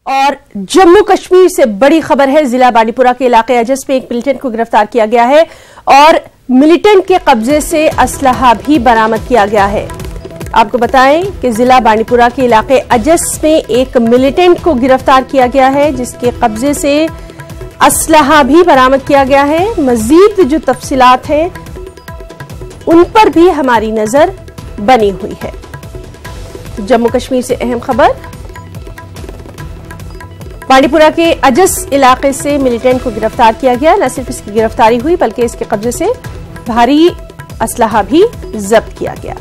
और जम्मू कश्मीर से बड़ी खबर है। जिला बांडीपुरा के इलाके अजस में एक मिलिटेंट को गिरफ्तार किया गया है और मिलिटेंट के कब्जे से असलहा भी बरामद किया गया है। आपको बताएं कि जिला बांडीपुरा के इलाके अजस में एक मिलिटेंट को गिरफ्तार किया गया है, जिसके कब्जे से असलहा भी बरामद किया गया है। मजीद जो तफसीलात हैं उन पर भी हमारी नजर बनी हुई है। जम्मू कश्मीर से अहम खबर, बांडीपुरा के अजस इलाके से मिलिटेंट को गिरफ्तार किया गया। न सिर्फ इसकी गिरफ्तारी हुई बल्कि इसके कब्जे से भारी असलहा भी जब्त किया गया।